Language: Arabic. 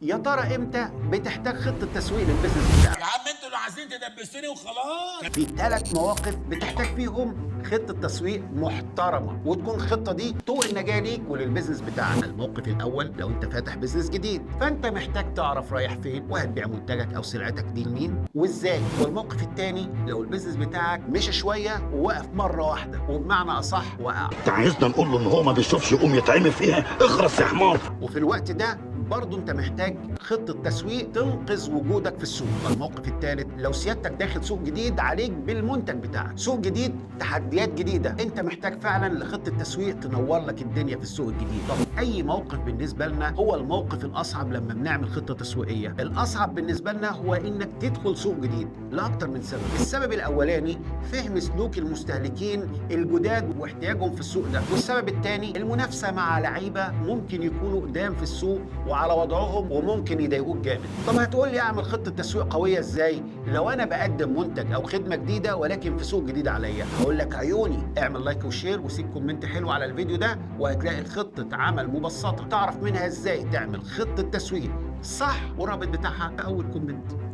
يا ترى امتى بتحتاج خطه تسويق للبيزنس بتاعك؟ يا عم انتوا اللي عايزين تدبسوني وخلاص. في 3 مواقف بتحتاج فيهم خطه تسويق محترمه، وتكون الخطه دي طوق النجاه ليك وللبيزنس بتاعك. الموقف الاول، لو انت فاتح بيزنس جديد فانت محتاج تعرف رايح فين وهتبيع منتجك او سلعتك دي لمين وازاي. والموقف الثاني، لو البيزنس بتاعك مشي شويه ووقف مره واحده، وبمعنى اصح وقع. انت عايزنا نقول له ان هو ما بيشوفش يقوم يتعمل فيها؟ اخرس يا حمار. وفي الوقت ده برضه انت محتاج خطه تسويق تنقذ وجودك في السوق. الموقف الثالث، لو سيادتك داخل سوق جديد عليك بالمنتج بتاعك، سوق جديد، تحديات جديده، انت محتاج فعلا لخطه تسويق تنور لك الدنيا في السوق الجديد. طب اي موقف بالنسبه لنا هو الموقف الاصعب لما بنعمل خطه تسويقيه؟ الاصعب بالنسبه لنا هو انك تدخل سوق جديد لاكتر من سبب. السبب الاولاني فهم سلوك المستهلكين الجداد واحتياجهم في السوق ده، والسبب الثاني المنافسه مع لعيبه ممكن يكونوا قدام في السوق وعلى وضعهم وممكن يضايقوك جامد. طب هتقول لي اعمل خطه تسويق قويه ازاي لو انا بقدم منتج او خدمه جديده ولكن في سوق جديد عليا؟ هقول لك عيوني، اعمل لايك وشير وسيب كومنت حلو على الفيديو ده، وهتلاقي خطه عمل مبسطه تعرف منها ازاي تعمل خطه تسويق صح، والرابط بتاعها في اول كومنت.